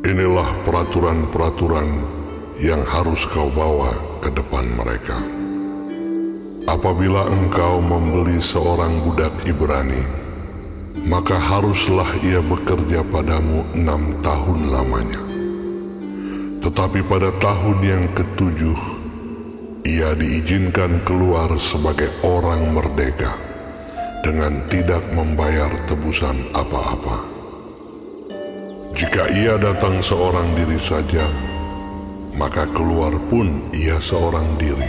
Inilah peraturan-peraturan yang harus kau bawa ke depan mereka. Apabila engkau membeli seorang budak Ibrani, maka haruslah ia bekerja padamu 6 tahun lamanya. Tetapi pada tahun yang ketujuh, ia diizinkan keluar sebagai orang merdeka dengan tidak membayar tebusan apa-apa. Jika ia datang seorang diri saja, maka keluar pun ia seorang diri.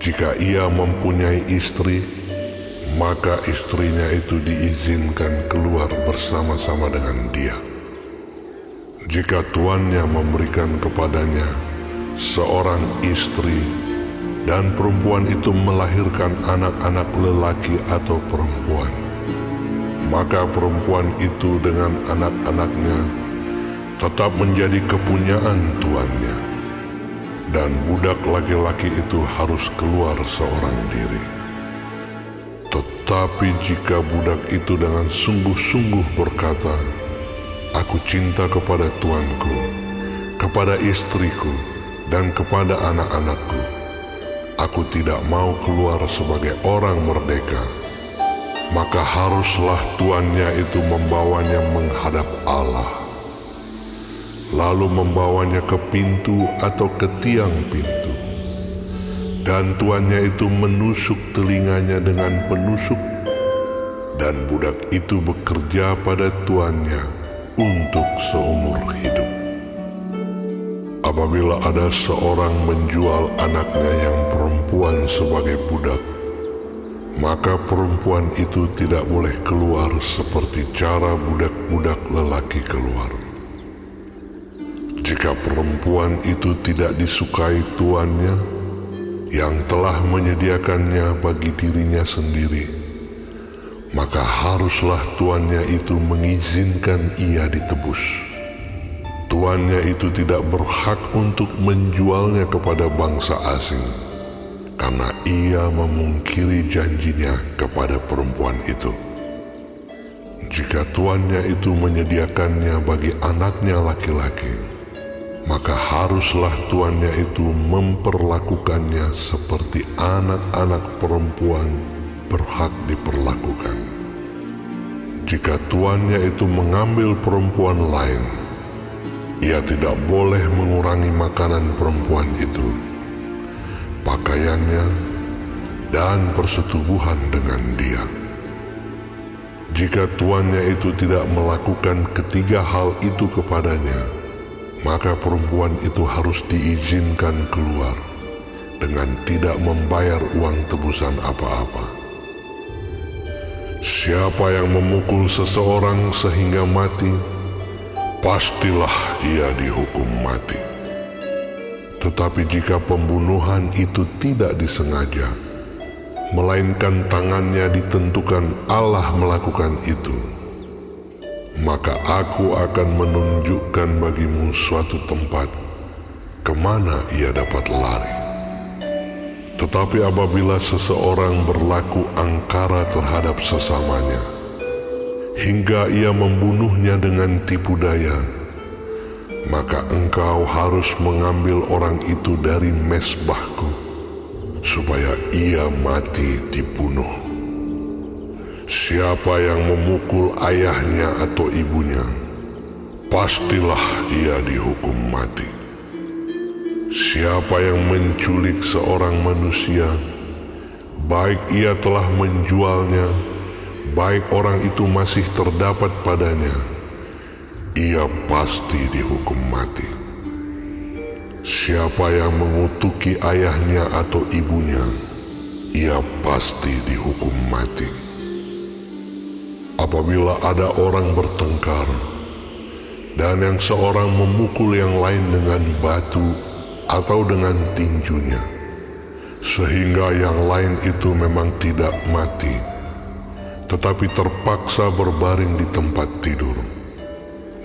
Jika ia mempunyai istri, maka istrinya itu diizinkan keluar bersama-sama dengan dia. Jika tuannya memberikan kepadanya seorang istri dan perempuan itu melahirkan anak-anak lelaki atau perempuan, maka perempuan itu dengan anak-anaknya tetap menjadi kepunyaan tuannya, dan budak laki-laki itu harus keluar seorang diri. Tetapi jika budak itu dengan sungguh-sungguh berkata, "Aku cinta kepada tuanku, kepada istriku, dan kepada anak-anakku. Aku tidak mau keluar sebagai orang merdeka," maka haruslah tuannya itu membawanya menghadap Allah, lalu membawanya ke pintu atau ke tiang pintu. Dan tuannya itu menusuk telinganya dengan penusuk, dan budak itu bekerja pada tuannya untuk seumur hidup. Apabila ada seorang menjual anaknya yang perempuan sebagai budak, maka perempuan itu tidak boleh keluar seperti cara budak-budak lelaki keluar. Jika perempuan itu tidak disukai tuannya yang telah menyediakannya bagi dirinya sendiri, maka haruslah tuannya itu mengizinkan ia ditebus. Tuannya itu tidak berhak untuk menjualnya kepada bangsa asing, karena ia memungkiri janjinya kepada perempuan itu. Jika tuannya itu menyediakannya bagi anaknya laki-laki, maka haruslah tuannya itu memperlakukannya seperti anak-anak perempuan berhak diperlakukan. Jika tuannya itu mengambil perempuan lain, ia tidak boleh mengurangi makanan perempuan itu, pakaiannya, dan persetubuhan dengan dia. Jika tuannya itu tidak melakukan ketiga hal itu kepadanya, maka perempuan itu harus diizinkan keluar dengan tidak membayar uang tebusan apa-apa. Siapa yang memukul seseorang sehingga mati, pastilah ia dihukum mati. Tetapi jika pembunuhan itu tidak disengaja, melainkan tangannya ditentukan Allah melakukan itu, maka aku akan menunjukkan bagimu suatu tempat kemana ia dapat lari. Tetapi apabila seseorang berlaku angkara terhadap sesamanya, hingga ia membunuhnya dengan tipu daya, maka engkau harus mengambil orang itu dari mezbahku, supaya ia mati dibunuh. Siapa yang memukul ayahnya atau ibunya, pastilah ia dihukum mati. Siapa yang menculik seorang manusia, baik ia telah menjualnya, baik orang itu masih terdapat padanya, ia pasti dihukum mati. Siapa yang mengutuki ayahnya atau ibunya, ia pasti dihukum mati. Apabila ada orang bertengkar, dan yang seorang memukul yang lain dengan batu atau dengan tinjunya, sehingga yang lain itu memang tidak mati, tetapi terpaksa berbaring di tempat tidur,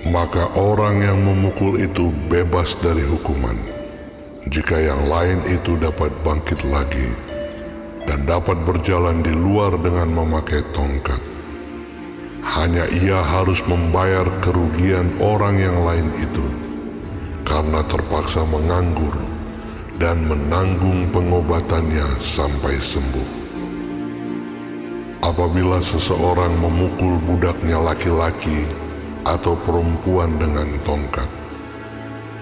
maka orang yang memukul itu bebas dari hukuman, jika yang lain itu dapat bangkit lagi dan dapat berjalan di luar dengan memakai tongkat. Hanya ia harus membayar kerugian orang yang lain itu karena terpaksa menganggur dan menanggung pengobatannya sampai sembuh. Apabila seseorang memukul budaknya laki-laki atau perempuan dengan tongkat,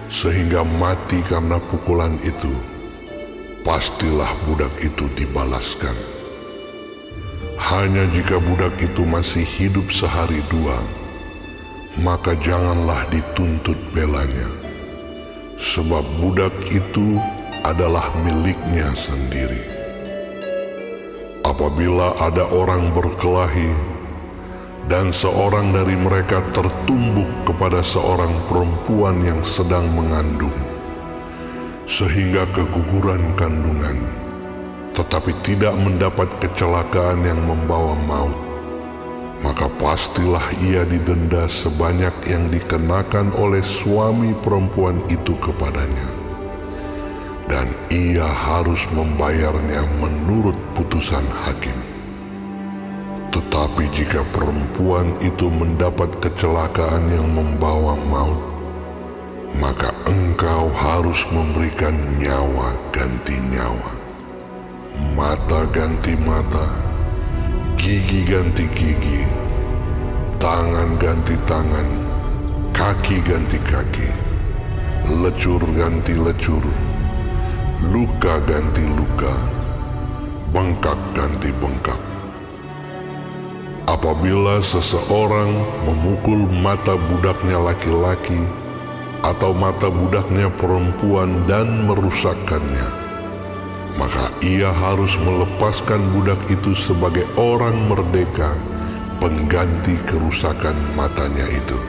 sehingga mati karena pukulan itu, pastilah budak itu dibalaskan. Hanya jika budak itu masih hidup sehari dua, maka janganlah dituntut belanya, sebab budak itu adalah miliknya sendiri. Apabila ada orang berkelahi dan seorang dari mereka tertumbuk kepada seorang perempuan yang sedang mengandung, sehingga keguguran kandungan, tetapi tidak mendapat kecelakaan yang membawa maut, maka pastilah ia didenda sebanyak yang dikenakan oleh suami perempuan itu kepadanya, dan ia harus membayarnya menurut putusan hakim. Tetapi jika perempuan itu mendapat kecelakaan yang membawa maut, maka engkau harus memberikan nyawa ganti nyawa, mata ganti mata, gigi ganti gigi, tangan ganti tangan, kaki ganti kaki, lecur ganti lecur, luka ganti luka, bengkak ganti bengkak. Apabila seseorang memukul mata budaknya laki-laki atau mata budaknya perempuan dan merusakkannya, maka ia harus melepaskan budak itu sebagai orang merdeka pengganti kerusakan matanya itu.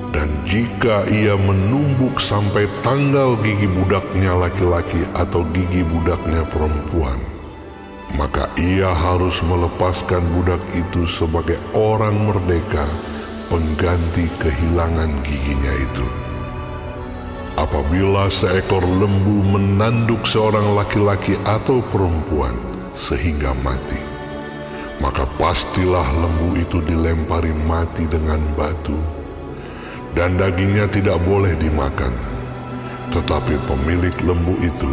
Dan jika ia menumbuk sampai tanggal gigi budaknya laki-laki atau gigi budaknya perempuan, maka ia harus melepaskan budak itu sebagai orang merdeka pengganti kehilangan giginya itu. Apabila seekor lembu menanduk seorang laki-laki atau perempuan sehingga mati, maka pastilah lembu itu dilempari mati dengan batu, dan dagingnya tidak boleh dimakan, tetapi pemilik lembu itu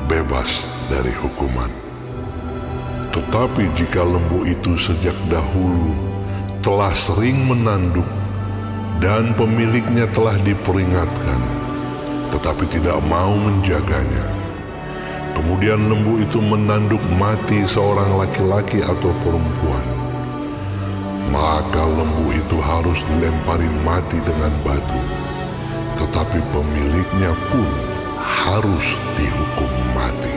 bebas dari hukuman. Tetapi jika lembu itu sejak dahulu telah sering menanduk dan pemiliknya telah diperingatkan, tetapi tidak mau menjaganya, kemudian lembu itu menanduk mati seorang laki-laki atau perempuan, maka lembu itu harus dilempari mati dengan batu, tetapi pemiliknya pun harus dihukum mati.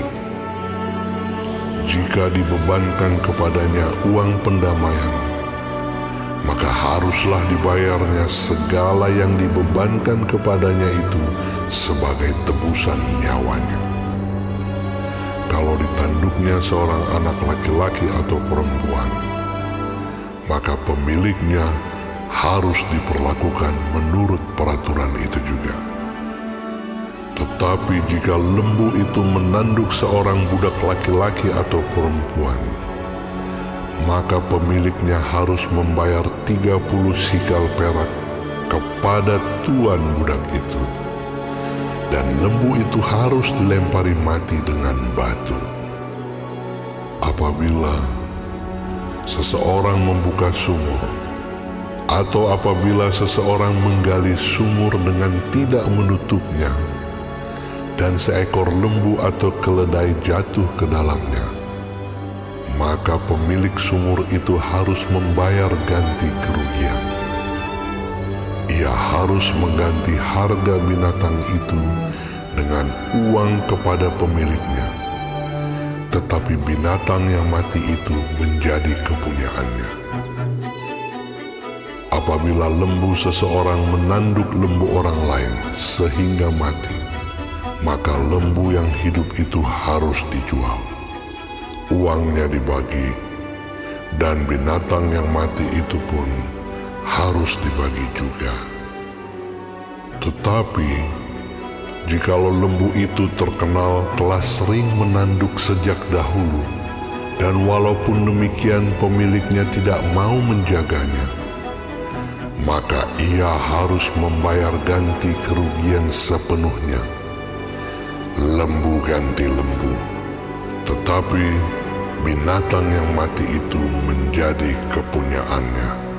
Jika dibebankan kepadanya uang pendamaian, maka haruslah dibayarnya segala yang dibebankan kepadanya itu sebagai tebusan nyawanya. Kalau ditanduknya seorang anak laki-laki atau perempuan, maka pemiliknya harus diperlakukan menurut peraturan itu juga. Tetapi jika lembu itu menanduk seorang budak laki-laki atau perempuan, maka pemiliknya harus membayar 30 sikal perak kepada tuan budak itu, dan lembu itu harus dilempari mati dengan batu. Apabila seseorang membuka sumur, atau apabila seseorang menggali sumur dengan tidak menutupnya, dan seekor lembu atau keledai jatuh ke dalamnya, maka pemilik sumur itu harus membayar ganti kerugian. Ia harus mengganti harga binatang itu dengan uang kepada pemiliknya, tetapi binatang yang mati itu menjadi kepunyaannya. Apabila lembu seseorang menanduk lembu orang lain sehingga mati, maka lembu yang hidup itu harus dijual, uangnya dibagi, dan binatang yang mati itu pun harus dibagi juga. Tetapi jikalau lembu itu terkenal telah sering menanduk sejak dahulu, Dan walaupun demikian pemiliknya tidak mau menjaganya, maka ia harus membayar ganti kerugian sepenuhnya. Lembu ganti lembu. Tetapi binatang yang mati itu menjadi kepunyaannya.